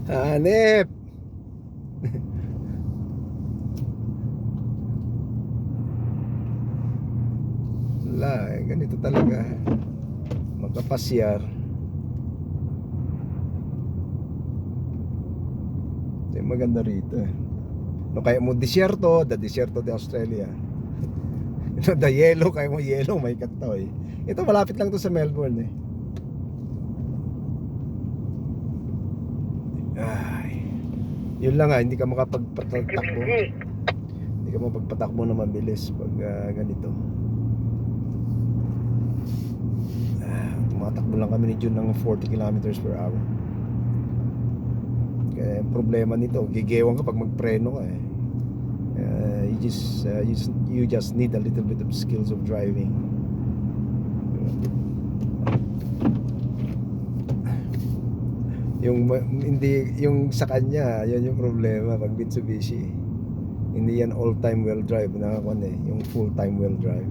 Hanep. Wala eh, ganito talaga. Magkapasyar. Ito yung maganda rito eh. No kaya mo disyerto, the disyerto de Australia. No, the yellow, kaya mo yellow, may kataw eh. Ito malapit lang to sa Melbourne eh. Ay, yun lang hindi ka makapagpatakbo. Hindi ka makapagpatakbo na mabilis pag ganito. Tumatakbo lang kami ni June ng 40 kilometers per hour. Kaya problema nito, gigewang ka pag magpreno ka eh. You just need a little bit of skills of driving. Hindi yung sa kanya, yan yung problema pag Mitsubishi. Hindi yan all time wheel drive na yung full time wheel drive.